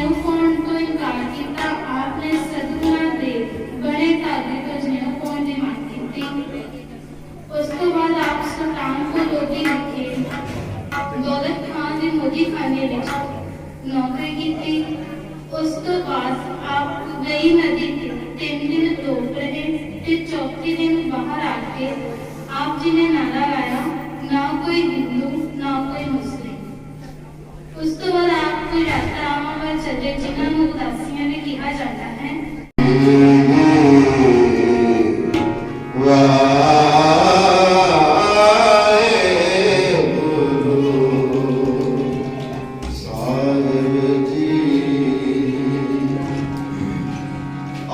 ਜਨੇਊ ਪਾਉਣ ਤੋਂ ਇਨਕਾਰ ਕੀਤਾ। ਆਪ ਨੇ ਸਤਿਗੁਰਾਂ ਦੇ ਬਣੇ ਧਾਗੇ ਤੋਂ ਜਨੇਊ ਪਾਉਣ ਦੀ ਮੰਗ ਕੀਤੀ। ਉਸ ਤੋਂ ਬਾਅਦ ਆਪ ਸੁਲਤਾਨਪੁਰ ਲੋਧੀ ਵਿਖੇ ਦੌਲਤ ਖਾਨ ਦੇ ਮੋਦੀਖਾਨੇ ਵਿੱਚ ਨੌਕਰੀ ਕੀਤੀ। ਉਸ ਤੋਂ ਬਾਅਦ ਆਪ ਗਈ ਨਦੀ ਤੇ 3 ਦਿਨ ਡੋਬ ਰਹੇ ਤੇ ਚੌਥੇ ਦਿਨ ਬਾਹਰ ਆ ਕੇ ਆਪ ਜੀ ਨੇ ਨਾਰਾ ਲਾਇਆ, ਨਾ ਕੋਈ ਹਿੰਦੂ ਨਾ ਕੋਈ ਮੁਸਲਿਮ। ਉਸ ਤੋਂ ਬਾਅਦ ਆਪ ਕੋਈ ਯਾਤਰਾਵਾਂ ਵੱਲ ਚੱਲੇ ਜਿਨ੍ਹਾਂ ਨੂੰ ਉਦਾਸੀਆਂ ਵੀ ਕਿਹਾ ਜਾਂਦਾ ਹੈ।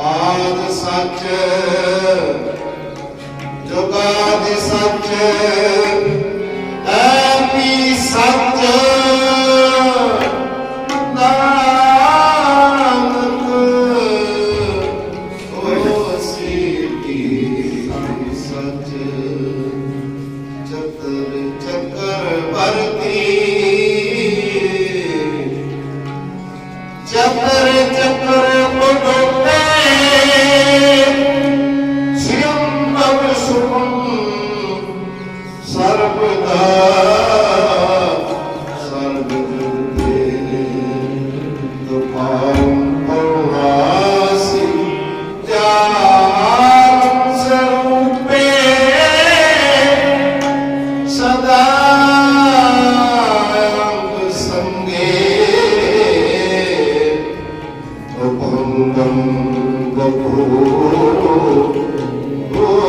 ਆਦਿ ਸੱਚ ਜੁਗਾਦਿ ਸੱਚ ਐਪੀ ਸੱਚ ਨਾਨਕ ਹੋਸੀ ਸੱਚ ਚਤਰ ਚੱਕਰ ਵਰਤੀ ਚੱਕਰ ਚੱਕਰ ਮੁਗਤੇ ਸਿਰੰਭਵ ਸੁਖੰ ਸਰਬਦਾ ਸਰਬ ਜੁਗਤੇ ਦੁਪਾਉ ਪਉਹਾਸੀ ਜਾਨ ਸਰੂਪੇ ਸਦਾ ਅੰਗ ਸੰਗੇ Om Oh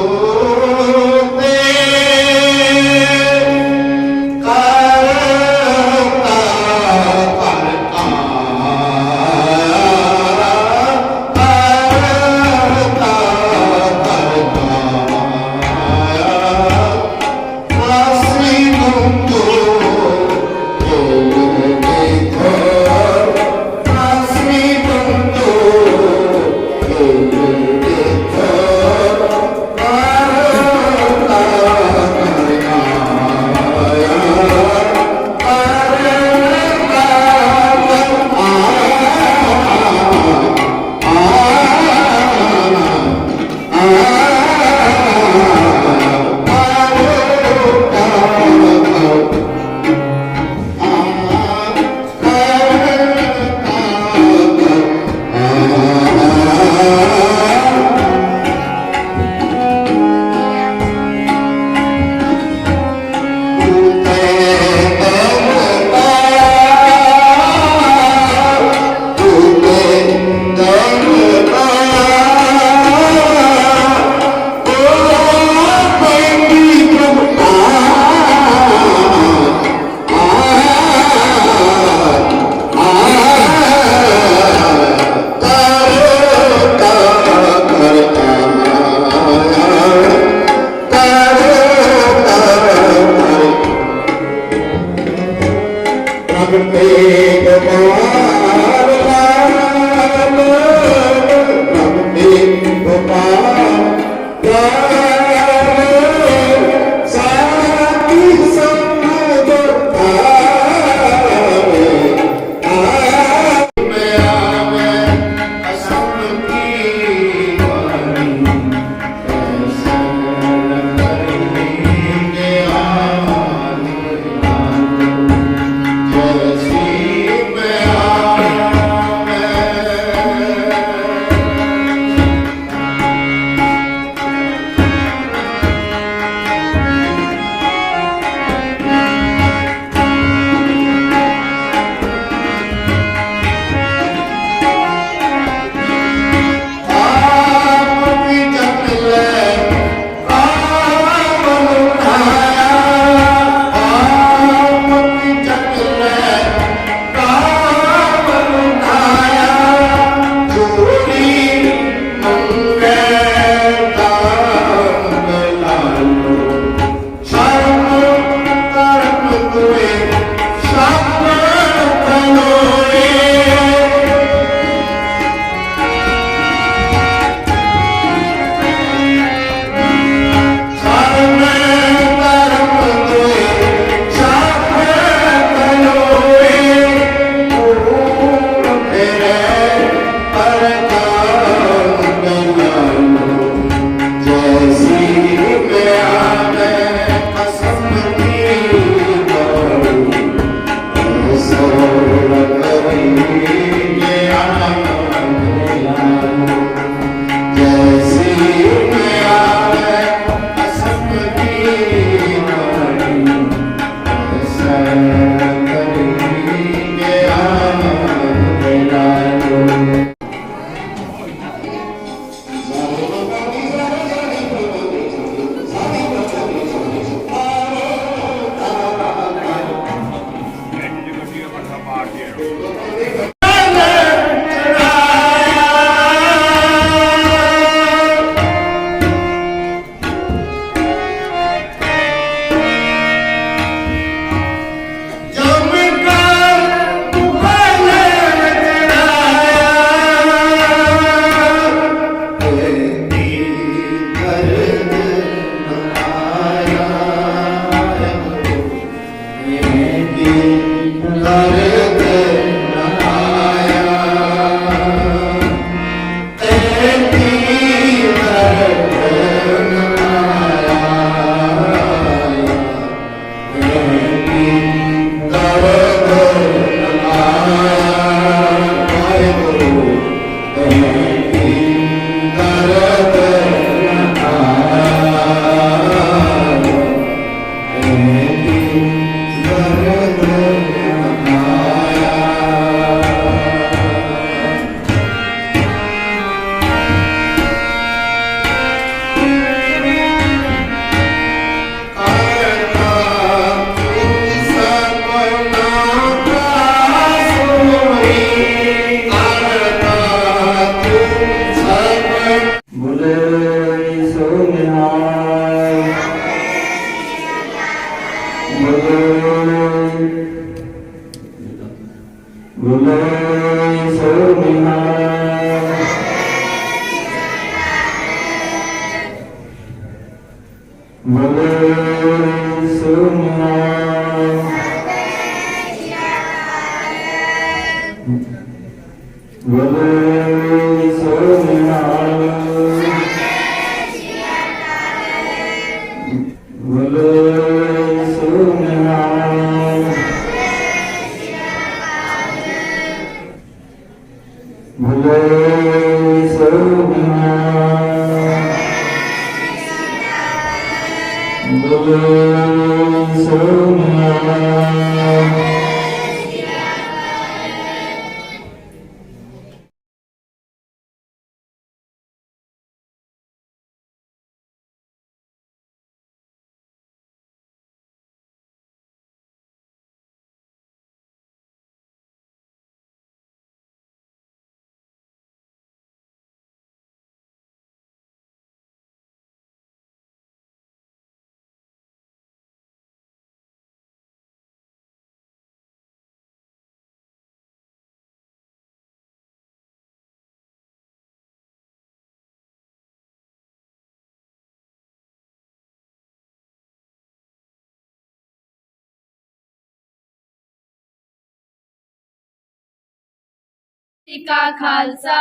जी का खालसा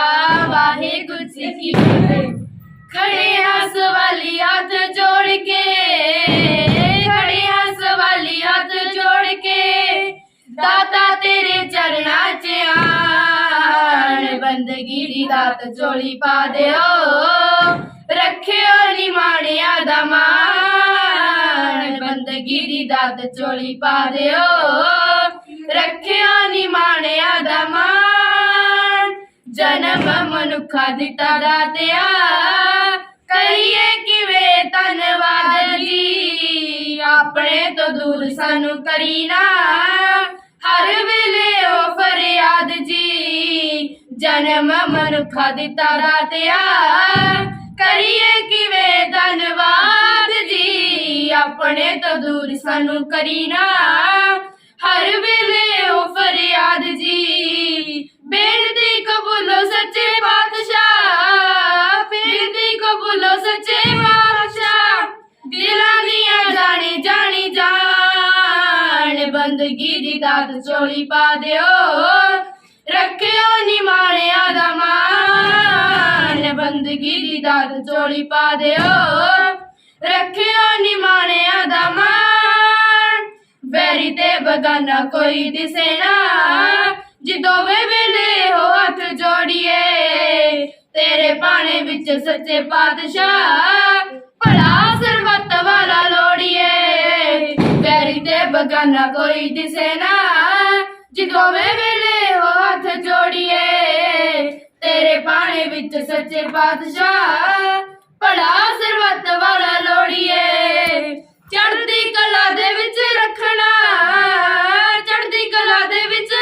वाहेगुरु जी की फतेह। खड़े हाथ वाली हाथ जोड़ के, खड़े हाथ वाली हाथ जोड़ के, दाता तेरे चरणा च आन, बंदगी दी दात जोड़ी पा दियो, रखियो निमाणिया दा मान, बंदगी दी दात जोड़ी पा दियो, रखियो निमाणिया दा मान। जन्म मनुखा दिता दातिया, करिए किवे धन्नवाद जी, अपने तो दूर सानू करी ना, हर वेले ओ फरियाद जी। जन्म मनुखा दिता दातिया, करिए किवे धन्नवाद जी, अपने तो दूर सानू करी ना, हर वेले ओ फरियाद जी। बेनती कबूलो सच्चे पातशाह, बेनती कबूलो सच्चे पातशाह, दिलां दियां जानी जानी जान, बंदगी दी दात चोली पा दियो, रखियो निमाणिया दा मान, बंदगी दी दात चोली पा दियो, रखियो निमाणिया दा मान। वैरी ते बगाना कोई दिसे ना, जिदोवे वेले हो हाथ जोड़िए, तेरे पाने विच सच्चे पातशाह, भला सरबत वाला लोड़िए। वैरी ते बगाना कोई दिसे ना, जिदोवे वेले हो हाथ जोड़िए, तेरे पाने विच सच्चे पातशाह, भला सरबत वाला लोड़िए। चढ़दी कला दे विच रखना, चढ़दी कला दे विच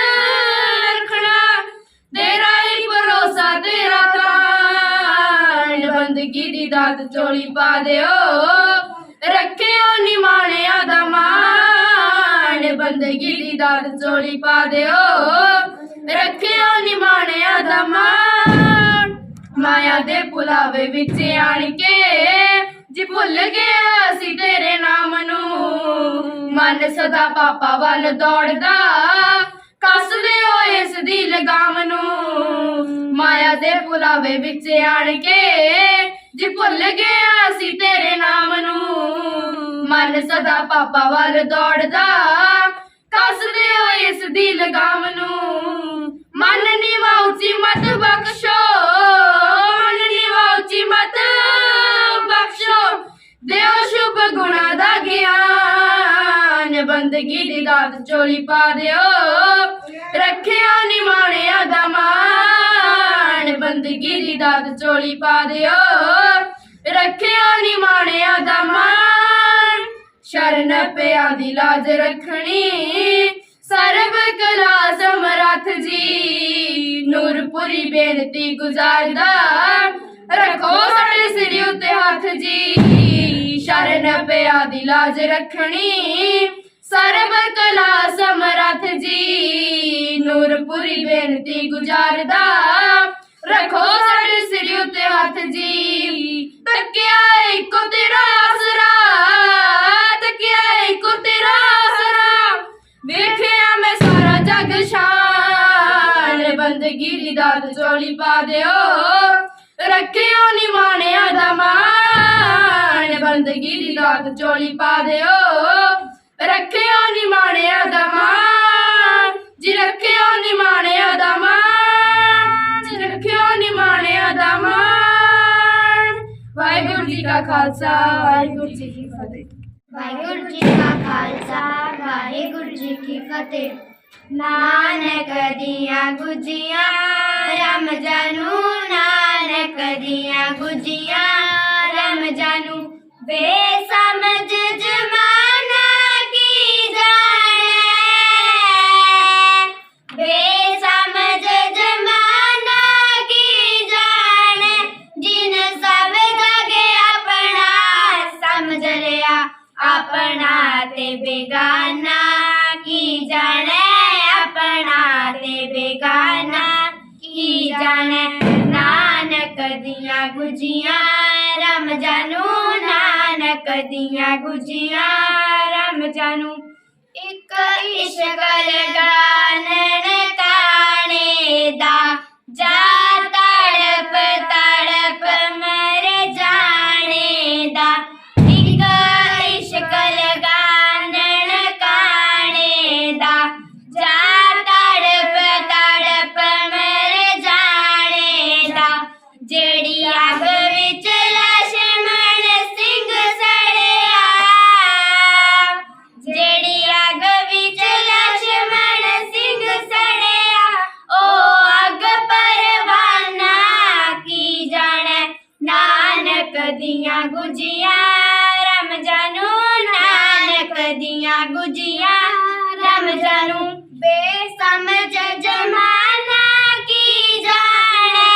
ਦਾਤ ਝੋਲੀ ਪਾ ਦਿਓ ਰੱਖਿਓ ਨਿਮਾਣਿਆਂ ਦਾ ਮਾਣ ਬੰਦਗੀ ਦੀ ਦਾਤ ਝੋਲੀ ਪਾ ਦਿਓ ਰੱਖਿਓ ਨਿਮਾਣਿਆਂ ਦਾ ਮਾਣ ਮਾਇਆ ਦੇ ਪੁਲਾਵੇ ਵਿੱਚ ਆਣ ਕੇ ਜੀ ਭੁੱਲ ਗਿਆ ਅਸੀਂ ਤੇਰੇ ਨਾਮ ਨੂੰ ਮਨ ਸਦਾ ਪਾਪਾ ਵੱਲ ਦੌੜਦਾ ਕੱਸਦੇ ਹੋ ਇਸ ਦੀ ਲਗਾਮ ਨੂੰ ਮਾਇਆ ਦੇ ਪੁਲਾਵੇ ਵਿੱਚ ਆਣ ਕੇ ਜੀ ਭੁੱਲ ਗਿਆ ਅਸੀਂ ਤੇਰੇ ਨਾਮ ਨੂੰ ਮਨ ਸਦਾ ਪਾਪਾ ਵੱਲ ਦੌੜਦਾ ਕੱਸਦੇ ਹੋ ਇਸ ਦੀ ਲਗਾਮ ਨੂੰ ਮਨ ਨੀਵਾ ਉੱਚੀ ਮਤ ਬਖਸ਼ੋ ਮਨ ਨੀਵਾ ਉੱਚੀ ਮਤ ਬਖਸ਼ੋ ਦਿਓ ਸ਼ੁਭ ਗੁਣਾ ਦਾ ਗਿਆਨ ਬੰਦਗੀ ਦੀ ਦਾਤ ਝੋਲੀ ਪਾ ਦਿਓ ਰੱਖਿਓ ਨਿਮਾਣਿਆਂ ਦਾ ਮਾਣ ਬੰਦਗੀ ਦੀ ਦਾਤ ਝੋਲੀ ਪਾ ਦਿਓ ਰੱਖਿਓ ਨਿਮਾਣਿਆਂ ਦਾ ਮਾਣ ਸ਼ਰਨ ਪਿਆ ਦੀ ਲਾਜ ਰੱਖਣੀ ਸਰਬ ਕਲਾ ਸਮਰੱਥ ਜੀ ਨੂਰਪੁਰੀ ਬੇਨਤੀ ਗੁਜ਼ਾਰਦਾ ਰੱਖੋ ਸਾਡੇ ਸਿਰ ਉੱਤੇ ਹੱਥ ਜੀ ਸ਼ਰਨ ਪਿਆ ਦੀ ਲਾਜ ਰੱਖਣੀ ਸਰਬ ਕਲਾ ਸਮਰੱਥ ਜੀ ਨੂਰਪੁਰੀ ਬੇਨਤੀ ਗੁਜ਼ਾਰਦਾ ਰੱਖੋ ਸਾਡੇ ਸਿਰ ਉੱਤੇ ਹੱਥ ਜੀ ਤੱਕਿਆ ਇੱਕੋ ਤੇਰਾ ਆਸਰਾ ਤੱਕਿਆ ਇੱਕੋ ਤੇਰਾ ਆਸਰਾ ਵੇਖਿਆ ਮੈਂ ਸਾਰਾ ਜਗ ਸ਼ਾਨ ਬੰਦਗੀ ਦੀ ਦਾਤ ਝੋਲੀ ਪਾ ਦਿਓ ਰੱਖਿਓ ਨਿਮਾਣਿਆਂ ਦਾ ਮਾਣ ਬੰਦਗੀ ਦੀ ਦਾਤ ਝੋਲੀ ਪਾ ਦਿਓ ਰੱਖਿਓ ਨਿਮਾਣਿਆਂ ਦਾ ਮਾਣ ਜੀ ਰੱਖਿਓ ਨਿਮਾਣਿਆਂ ਦਾ ਮਾਣ ਜੀ ਰੱਖਿਓ ਨਿਮਾਣਿਆਂ ਦਾ ਮਾਣ ਵਾਹਿਗੁਰੂ ਜੀ ਕਾ ਖਾਲਸਾ ਵਾਹਿਗੁਰੂ ਜੀ ਕੀ ਫਤਿਹ ਵਾਹਿਗੁਰੂ ਜੀ ਕਾ ਖਾਲਸਾ ਵਾਹਿਗੁਰੂ ਜੀ ਕੀ ਫਤਿਹ ਨਾਨਕ ਦੀਆਂ ਗੁਜੀਆਂ ਰਮ ਜਾਨੂ ਨਾਨਕ ਦੀਆਂ ਗੁਜੀਆਂ ਰਮ ਜਾਨੂ ਬੇਸਮਝ ਜਮਾਨਾ ਕੀ ਜਾਣੇ ਬੇਸਮਝ ਜਮਾਨਾ ਕੀ ਜਾਣੇ ਜਿਨ ਸਭ ਜਗੇ ਆਪਣਾ ਸਮਝ ਲਿਆ ਆਪਣਾ ਤੇ ਬੇਗਾਨਾ ਕੀ ਜਾਣੇ ਆਪਣਾ ਤੇ ਬੇਗਾਨਾ ਕੀ ਜਾਣੇ ਨਾਨਕ ਦੀਆਂ ਗੁਜੀਆਂ ਰਮ ਜਾਨੂ ਨਾਨਕ ਦੀਆਂ ਗੁਜੀਆਂ ਰਮ ਜਾਨੂ ਇੱਕ ਇਸ਼ਕ ਲਗਾਨਣ ਕਾਣੇ ਦਾ ਜਾ ਤੜਪ ਤੜਪ ਮਰ ਜਾਣੇ ਦਾ ਇੱਕ ਇਸ਼ਕ ਲਗਾਨਣ ਕਾਣੇ ਦਾ ਜਾ ਤੜਪ ਤੜਪ ਮਰ ਜਾਣੇ ਦਾ ਜਿਹੜੀ ਅੱਗ ਵਿੱਚ ਲਛਮਣ ਸਿੰਘ ਸੜਿਆ ਜਿਹੜੀ ਅੱਗ ਵਿੱਚ ਲਛਮਣ ਸਿੰਘ ਸੜਿਆ ਉਹ ਅੱਗ ਪਰਵਾਨਾ ਕੀ ਜਾਣੇ ਨਾਨਕ ਦੀਆਂ ਗੁਜੀਆਂ ਰਮ ਜਾਨੂ ਨਾਨਕ ਦੀਆਂ ਗੁਜੀਆਂ ਰਮ ਜਾਨੂ ਬੇਸਮਝ ਜਮਾਨਾ ਕੀ ਜਾਣੇ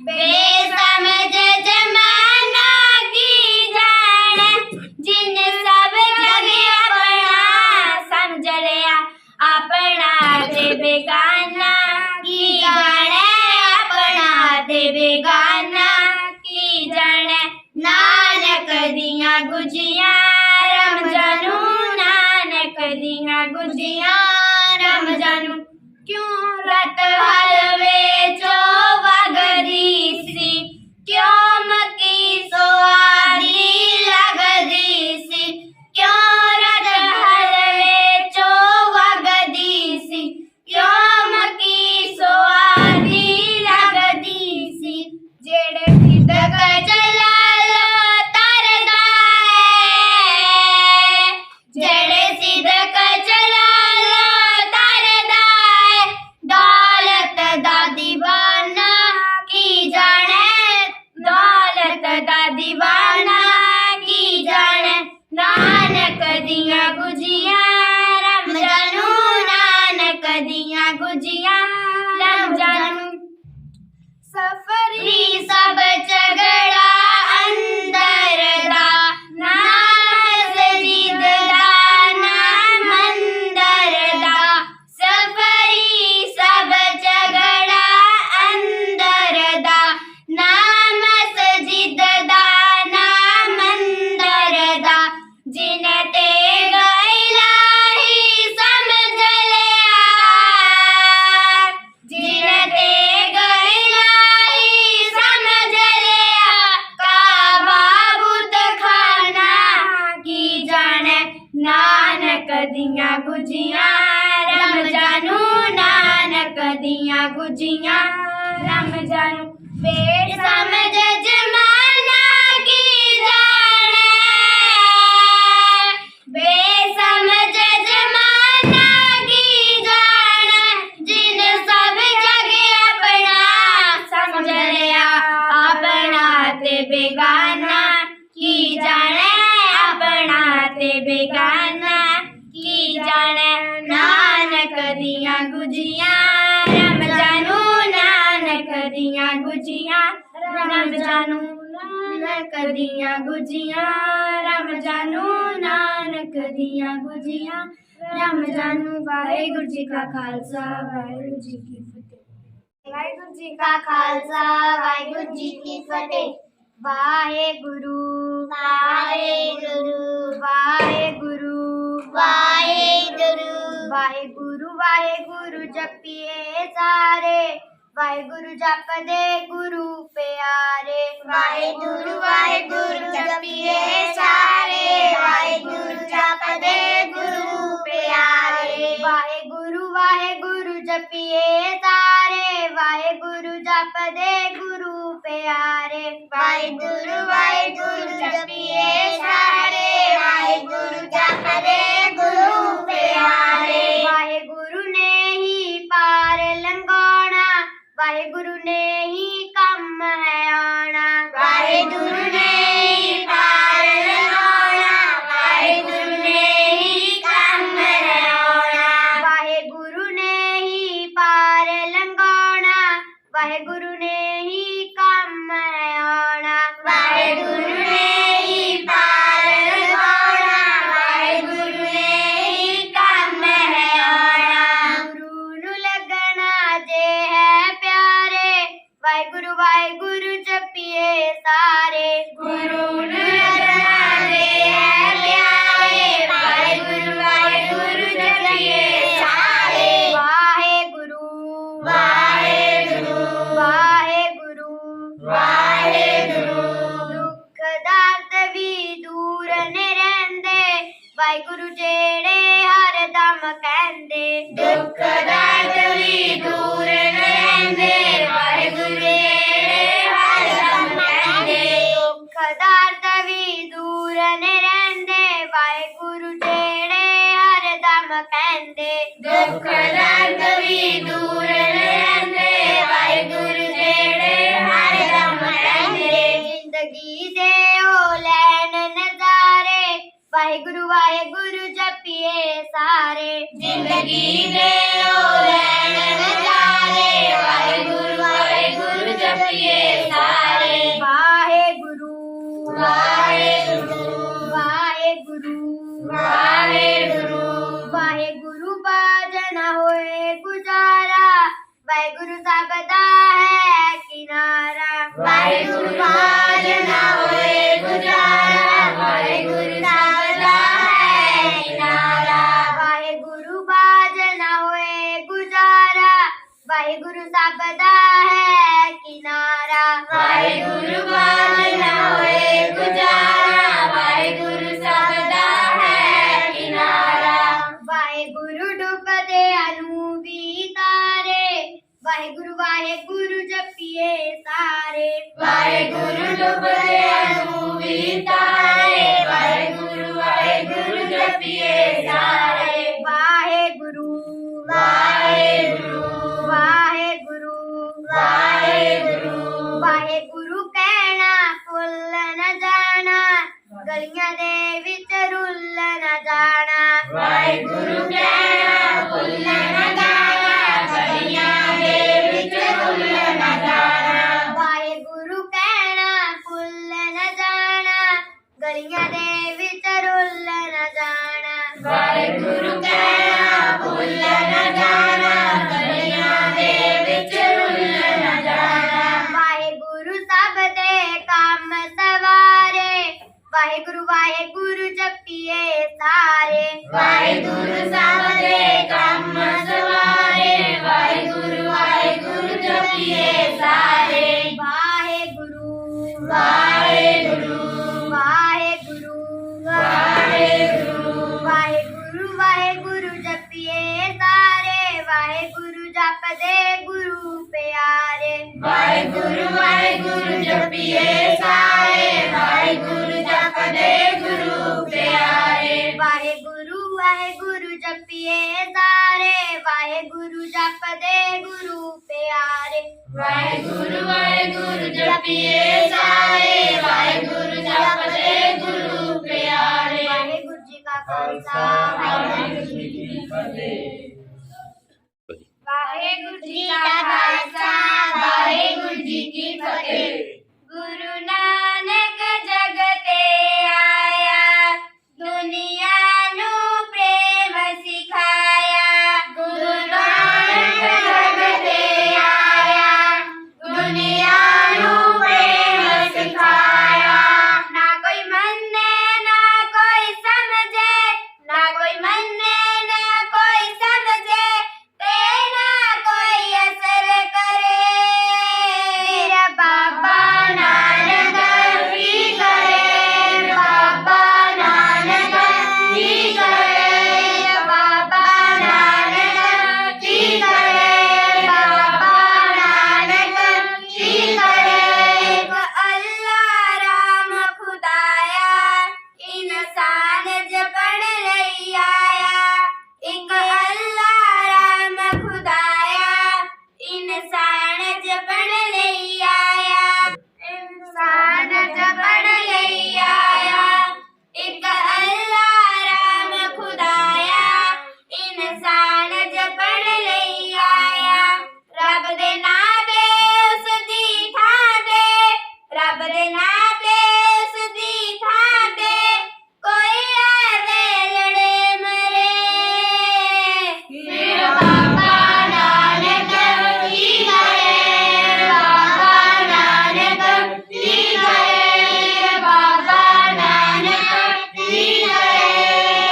ਬੇਸਮਝ ਜਮਾਨਾ ਕੀ ਜਾਣੇ ਜਿਨ ਸਭ ਜਗੇ ਆਪਣਾ ਸਮਝ ਲਿਆ ਆਪਣਾ ਤੇ ਬੇਗਾਨਾ ਕੀ ਜਾਣੇ ਆਪਣਾ ਤੇ ਬੇਗਾਨਾ ਕੀ ਜਾਣੇ ਨਾਨਕ ਦੀਆਂ ਗੁਜੀਆਂ ਰਮ ਜਾਨੂ ਨਾਨਕ ਦੀਆਂ ਗੁਜੀਆਂ ਰਮ ਜਾਨੂ ਕਿਉਂ ਰਤ ਹਲਵੇ ਚੋ ਵਗਦੀ ਸੀ ਕਿਉਂ ਮੱਕੀ ਸੁਆਦੀ ਲੱਗਦੀ ਸੀ ਕਿਉਂ ਰਤ ਹਲਵੇ ਚੋ ਵਗਦੀ ਸੀ ਕਿਉਂ ਮੱਕੀ ਸੁਆਦੀ ਲੱਗਦੀ ਸੀ ਜਿਹੜੇ ਸਿੱਧਕ ਜਲਾਲ ਤਰਦਾ ਹੈ ਜਿਹੜੇ ਸਿੱਧਕ ਜਲਾਲ ਤਰਦਾ ਹੈ ਦੌਲਤ ਦਾ ਦੀਵਾਨਾ ਕੀ ਜਾਣੇ ਦੌਲਤ ਦਾ ਦੀਵਾਨਾ ਕੀ ਜਾਣੇ ਨਾਨਕ ਦੀਆਂ ਗੁਜੀਆਂ ਰਮ ਜਾਨੂ ਨਾਨਕ ਦੀਆਂ ਗੁਜੀਆਂ ਰਮ ਜਾਨੂ सफरी सब झगड़ा अंदर दा नाम मस्जिद दा नाम अंदर दा सफरी सब झगड़ा अंदर दा नाम मस्जिद दा नाम अंदर दा जिने ते इलाही समझ लिया जिने ते इलाही समझ लिया काबा बुत खाना की जाने नानक दियां गुजियां रमजानू नानक दियां गुजियां रमजानू पेट समझ जमाना की जाने बेसमझ जमाना की जाने जिन सब जग अपना समझ लिया अपना ते बेगाना की जाने अपना ते बेगाना की जाने नानक दियां गुजियां रमजानू नानक दियां गुजियां रमजानू नानक दियां गुजियां रमजानू नानक दियां गुजियां रमजानू वाहिगुरू जी का खालसा वाहिगुरू जी की फतेह वाहिगुरू जी का खालसा वाहिगुरू जी की फतेह वाहिगुरू वाहिगुरू वाहिगुरू वाहिगुरू वाहिगुरू वाहिगुरू जपिए सारे वाहिगुरू जपदे गुरु प्यारे वाहिगुरू वाहिगुरू जपिए सारे वाहिगुरू जपदे गुरु प्यारे वाहिगुरू वाहिगुरू जपिए सारे वाहिगुरू जपदे गुरु प्यारे वाहिगुरू वाहिगुरू जपिए सारे वाहिगुरू जपदे गुरु प्यारे वाहिगुरू ने ही पार लंघाना वाहिगुरू ने ही कम है आना वाहिगुरू ने ही पार लंघाना वाहिगुरू ने ही कम है आना वाहिगुरू ने ही पार लंघाना वाहिगुरू ने ही कम है आना वाहिगुरू ने ही पार लंघाना वाहिगुरू ने ही कम है आना गुरु नु लगना जे है प्यारे वाहिगुरू वाहिगुरू जपिए सारे गुरु नु लगना जे है प्यारे वाहिगुरू वाहिगुरू जपिए सारे वाहिगुरू वाहिगुरू वाहिगुरू वाहिगुरू दुख दर्द भी दूर ने रहंदे वाहिगुरू जेड़े हर दम कहंदे दुख दर्द भी दूर ने रहंदे वाहिगुरू जेड़े हर दम कहंदे दुख दर्द भी दूर ने रहंदे वाहिगुरू जेड़े हर दम कहंदे दुख दर्द भी दूर ने रहंदे वाहिगुरू जेड़े हर दम कहंदे जिंदगी दे ओ लैन नजारे वाहिगुरू वाहिगुरू जपिए सारे जिंदगी दे ओ लैन नजारे वाहिगुरू वाहिगुरू जपिए सारे वाहिगुरू वाहिगुरू वाहिगुरू वाहिगुरू वाहिगुरू बाजना होए गुजारा वाहिगुरू सबदा है किनारा वाहिगुरू बाजना होए गुजारा वाहिगुरू सबदा है किनारा वाहिगुरू बाजना होए गुजारा वाहिगुरू सबदा है किनारा वाहिगुरू बाजना होए गुजारा वाहिगुरू सबदा है किनारा वाहिगुरू डुबदे अनु भी तारे वाहिगुरू वाहिगुरू जपिए सारे वाहिगुरू डुबदे अनु भी तारे वाहिगुरू वाहिगुरू जपिए सारे वाहिगुरू वाहिगुरू वाहिगुरू वाहिगुरू वाहिगुरू कहना भुल न जाना गलियां दे विच रुल न जाना वाहिगुरू कहना भुल न जाना गलियां दे विच रुल न जाना ਗਲੀਆਂ ਦੇ ਵਿੱਚ ਰੁੱਲ ਨਾ ਜਾਣਾ ਵਾਹਿਗੁਰੂ ਕਹਿਣਾ ਭੁੱਲ ਨਾ ਜਾਣਾ, ਗਲੀਆਂ ਦੇ ਵਿੱਚ ਰੁੱਲ ਨਾ ਜਾਣਾ। ਵਾਹਿਗੁਰੂ ਸਭ ਦੇ ਕੰਮ ਸਵਾਰੇ, ਵਾਹਿਗੁਰੂ ਵਾਹਿਗੁਰੂ ਜਪੀਏ ਸਾਰੇ। ਵਾਹਿਗੁਰੂ ਸਭ ਦੇ ਕੰਮ ਸਵਾਰੇ, ਵਾਹਿਗੁਰੂ ਵਾਹਿਗੁਰੂ ਜਪੀਏ ਸਾਰੇ। ਵਾਹਿਗੁਰੂ ਵਾਹਿਗੁਰੂ ਵਾਹਿਗੁਰੂ ਵਾਹਿਗੁਰੂ ਵਾਹਿਗੁਰੂ ਵਾਹਿਗੁਰੂ ਜਪੀਏ ਸਾਰੇ। ਵਾਹਿਗੁਰੂ ਜਪਦੇ ਗੁਰੂ ਪਿਆਰੇ। ਵਾਹਿਗੁਰੂ ਵਾਹਿਗੁਰੂ ਜਪੀਏ ਸਾਰੇ, ਵਾਹਿਗੁਰੂ ਜਪਦੇ ਗੁਰੂ ਪਿਆਰੇ। ਵਾਹਿਗੁਰੂ ਵਾਹਿਗੁਰੂ ਜਪੀਏ ਸਾਰੇ। ਵਾਹਿਗੁਰੂ ਜਪਦੇ ਗੁਰੂ ਪਿਆਰੇ। ਵਾਹਿਗੁਰੂ ਵਾਹਿਗੁਰੂ ਜਪੀਏ ਸਾਰੇ, ਵਾਹਿਗੁਰੂ ਜਪਦੇ ਗੁਰੂ ਪਿਆਰੇ। ਵਾਹਿਗੁਰੂ ਜੀ ਕਾ ਖਾਲਸਾ ਵਾਹਿਗੁਰੂ ਜੀ ਕੀ ਫਤਿਹ। ਵਾਹਿਗੁਰੂ ਜੀ ਕਾ ਖਾਲਸਾ ਵਾਹਿਗੁਰੂ ਜੀ ਕੀ ਫਤਿਹ। ਗੁਰੂ ਨਾਨਕ ਜਗ ਤੇ ਆਇਆ, ਦੁਨੀਆ ਨੂੰ ਪ੍ਰੇਮ ਸਿਖਾਇਆ। ਗੁਰੂ ਨਾਨਕ ਜਗ ਤੇ ਆਇਆ, ਦੁਨੀਆ ਨੂੰ ਪ੍ਰੇਮ ਸਿਖਾਇਆ। ਨਾ ਕੋਈ ਮੰਨੇ ਨਾ ਕੋਈ ਸਮਝੇ, ਨਾ ਕੋਈ ਮੰਨੇ ਨਾ ਕੋਈ ਸਮਝੇ, ਤੇ ਨਾ ਕੋਈ ਅਸਰ ਕਰੇ। ਮੇਰਾ ਬਾਬਾ ਨਾਨਕ ਕੀ ਕਰੇ, ਬਾਬਾ ਨਾਨਕ ਕੀ ਕਰੇ, ਬਾਬਾ ਨਾਨਕ ਕੀ ਕਰੇ, ਬਾਬਾ ਨਾਨਕ ਕੀ ਕਰੇ। ਇੱਕ ਅੱਲਾ ਰਾਮ ਖੁਦਾਇਆ, ਇਨਸਾਨ ਜਪਣ ਲਈ ਆਇਆ। ਇੱਕ ਅੱਲਾ ਰਾਮ ਖੁਦਾਇਆ, ਇਨਸਾਨ ਜਪਣ ਲਈ ਆਇਆ। ਇਨਸਾਨ ਜਪਣ ਲਈ ਆਇਆ। ਇੱਕ ਅੱਲਾ ਰਾਮ ਖੁਦਾਇਆ, ਇਨਸਾਨ ਜਪਣ ਲਈ ਆਇਆ। ਰੱਬ ਦੇ ਨਾਂ ਤੇ ਉਸ ਦੀ ਥਾਂ ਤੇ, ਰੱਬ ਦੇ ਨਾਂ ਤੇ ਉਸ ਦੀ ਥਾਂ ਤੇ, ਕੋਈ ਐਵੇਂ ਲੜੇ ਮਰੇ। ਫਿਰ ਬਾਬਾ ਨਾਨਕ ਕੀ ਕਰੇ, ਬਾਬਾ ਨਾਨਕ ਕੀ ਕਰੇ, ਬਾਬਾ ਨਾਨਕ ਕੀ ਕਰੇ,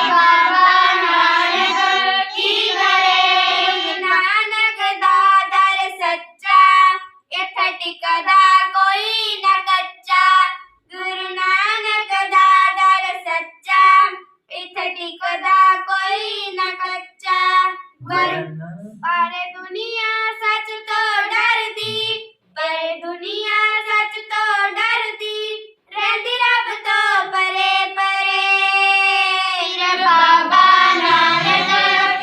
ਬਾਬਾ ਨਾਨਕ ਕੀ ਕਰੇ। ਨਾਨਕ ਦਾ ਦਰ ਸੱਚਾ, ਇੱਥੇ ਟਿਕਦਾ ਕੋਈ ਨਾ ਕੱਚਾ। ਗੁਰੂ ਨਾਨਕ ਦਾ ਦਰ ਸੱਚਾ, ਇੱਥੇ ਟਿਕਦਾ ਕੋਈ ਨਾ ਕੱਚਾ। ਪਰ ਦੁਨੀਆ ਸੱਚ ਤੋਂ ਡਰਦੀ, ਪਰ ਦੁਨੀਆ ਸੱਚ ਤੋਂ ਡਰਦੀ, ਰਹਿੰਦੀ ਰੱਬ ਤੋਂ ਪਰੇ ਪਰੇ। ਫਿਰ ਬਾਬਾ ਨਾਨਕ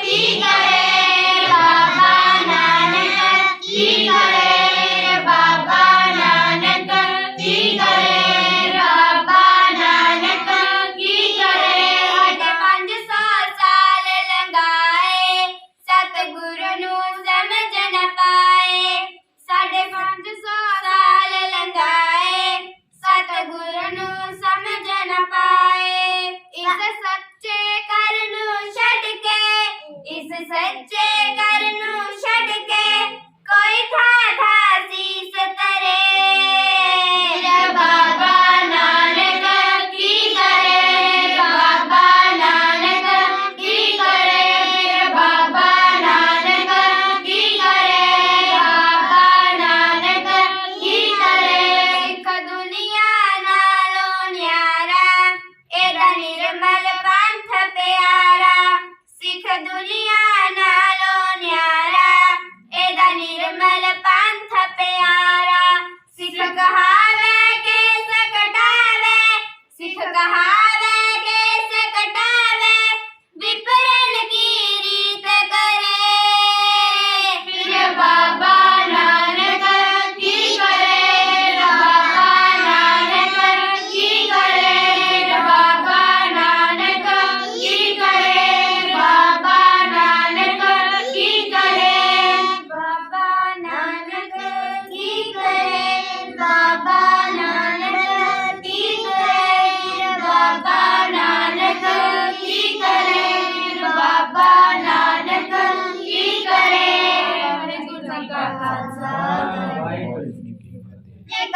ਕੀ ਕਰੇ, ਬਾਬਾ ਨਾਨਕ ਕੀ ਕਰੇ, ਬਾਬਾ ਨਾਨਕ ਕੀ ਕਰੇ, ਬਾਬਾ ਨਾਨਕ ਕੀ ਕਰੇ। 550 ਸਾਲ ਲੰਘਾਏ, ਸਤਿਗੁਰੂ ਨੂੰ ਸਮਝ ਨਾ ਪਾਏ।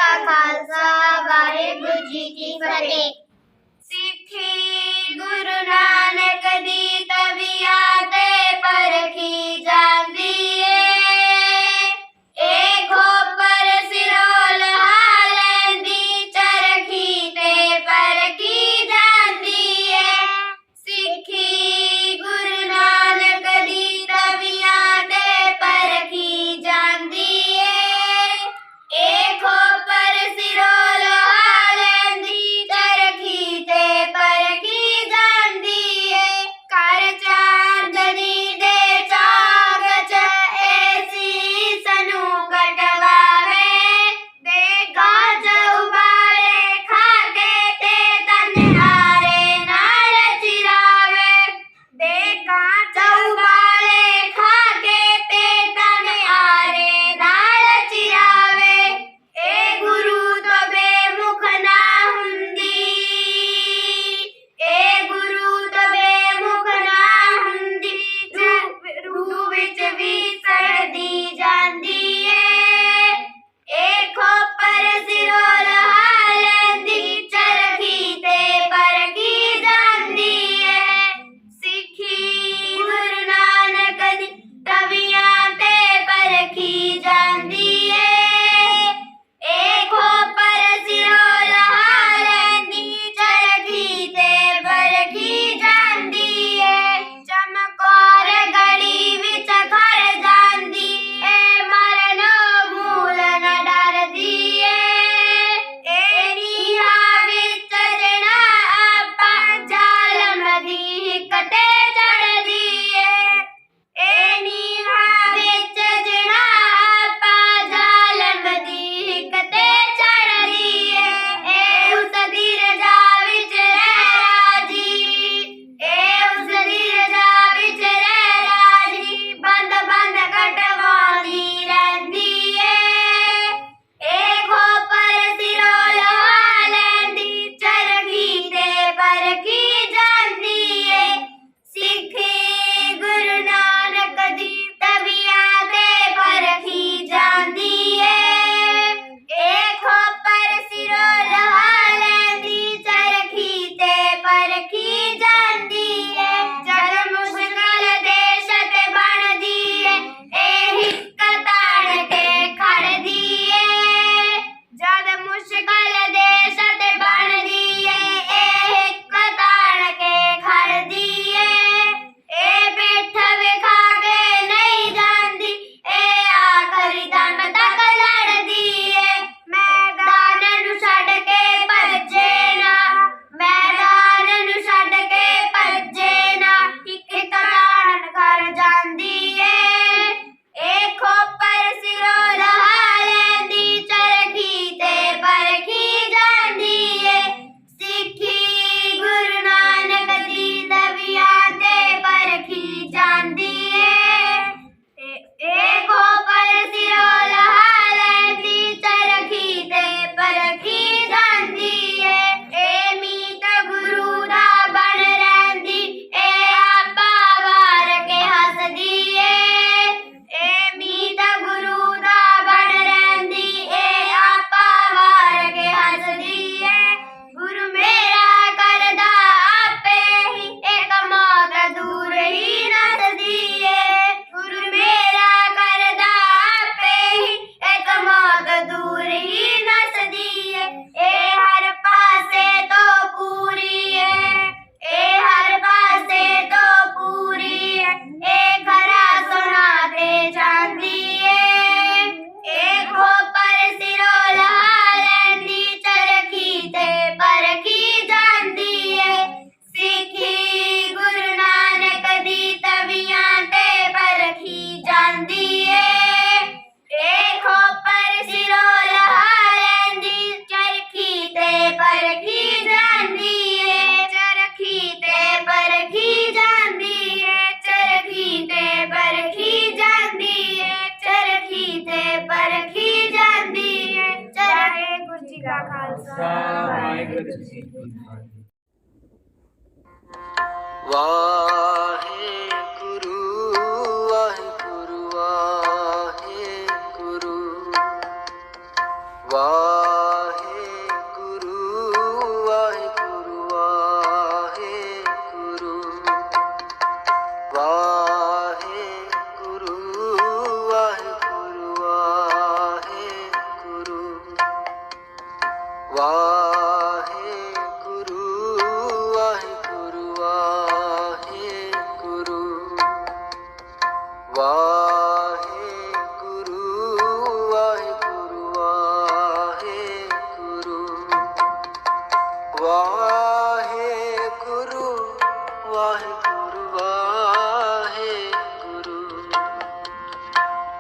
का खालसा वाहिगुरु जी की फतेह। सिੱਖੀ गुरु नानक दी तविया ते परखी जांदी है। एक पर सिरों लहा लैंदी चरखी ते परखी जांदी है। सिੱਖੀ गुरु नानक दी तविया ते परखी जांदी है। एक पर सिरों लहा लैंदी चरखी ते परखी जांदी है। कर चांदनी दे चाक च ऐसी सनू कटवावे। देखा चौबारे खाके ते तन्हारे नाल चिरावे। देखा चौबारे खाके ते तन्हारे नाल चिरावे। ए गुरु तो बेमुख ना हुंदी। ए गुरु तो बेमुख ना हुंदी। रूह विच भी सड़दी जांदी है। एक पर सिरों लहा लैंदी चरखी ते परखी जांदी है। सिੱਖੀ गुरु नानक दी तविया ते परखी जांदी है। एक पर सिरों लहा लैंदी चरखी ते परखी जांदी है। चमकौर गली विच खड़ जांदी ए मरनो मूल न डरदी है। ए नीहा विच जना आपा जालम दी हिकते चढ़दी है। ए नीहा विच जना आपा जालम दी हिकते चढ़दी है। ए उस दी रजा विच रह राजी। ए उस दी रजा विच रह राजी। बंद बंद कटवांदी रहिंदी है। एक पर सिरों लहा लैंदी चरखी ते परखी जांदी है। सिੱਖੀ गुरु नानक दी तविया ते परखी जांदी है। एक पर सिरों लहा लैंदी चरखी ते परखी जांदी है। जद मुश्किल देश ते बनदी है ए हिक ताण के खड़दी है। जद मुश्किल देश ते बनदी है ए हिक ताण के खड़दी है। ए पिठ विखा के नहीं जांदी ए आखरी दम तक लड़दी है। मैदान नू छड्ड के भज्जे ना। मैदान नू छड्ड के भज्जे ना। हिक ताण कर जांदी है। एक पर सिरों लहा लैंदी चरखी ते परखी जांदी है। सिੱਖੀ गुरु नानक दी तविया ते परखी जांदी है। एक पर सिरों लहा लैंदी चरखी ते परखी जांदी है। ए मीत गुरु दा बन रहिंदी ए आपा वार के हसदी है। ए मीत गुरु दा बन रहिंदी ए आपा वार के हसदी है। गुरु मेरा करदा आपे ही एक मौत दूर ही नसदी है। गुरु मेरा करदा आपे ही एक मौत दूर ही नसदी है। ए हर पासे तो पूरी है। ए हर पासे तो पूरी है। ए खरा सुना दे जांदी है। एक पर सिरों लहा लैंदी चरखी ते परखी जांदी है। सिੱਖੀ गुरु नानक दी तविया ते परखी जांदी है। एक पर सिरों लहा लैंदी चरखी ते परखी जांदी है। चरखी ते परखी जांदी है। चरखी ते परखी जांदी है। चरखी ते परखी जांदी है। वाहिगुरु जी का खालसा वाहिगुरु जी की फतेह। ਵਾਹਿਗੁਰੂ ਵਾਹਿਗੁਰੂ ਵਾਹਿਗੁਰੂ ਵਾਹਿਗੁਰੂ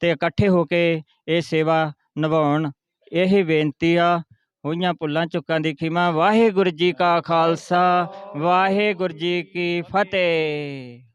ਤੇ ਇਕੱਠੇ ਹੋ ਕੇ ਇਹ ਸੇਵਾ ਨਿਭਾਉਣ। ਇਹ ਬੇਨਤੀ ਆ। ਹੋਈਆਂ ਭੁੱਲਾਂ ਚੁੱਕਾਂ ਦੀ ਖਿਮਾ। ਵਾਹਿਗੁਰੂ ਜੀ ਕਾ ਖਾਲਸਾ, ਵਾਹਿਗੁਰੂ ਜੀ ਕੀ ਫਤਿਹ।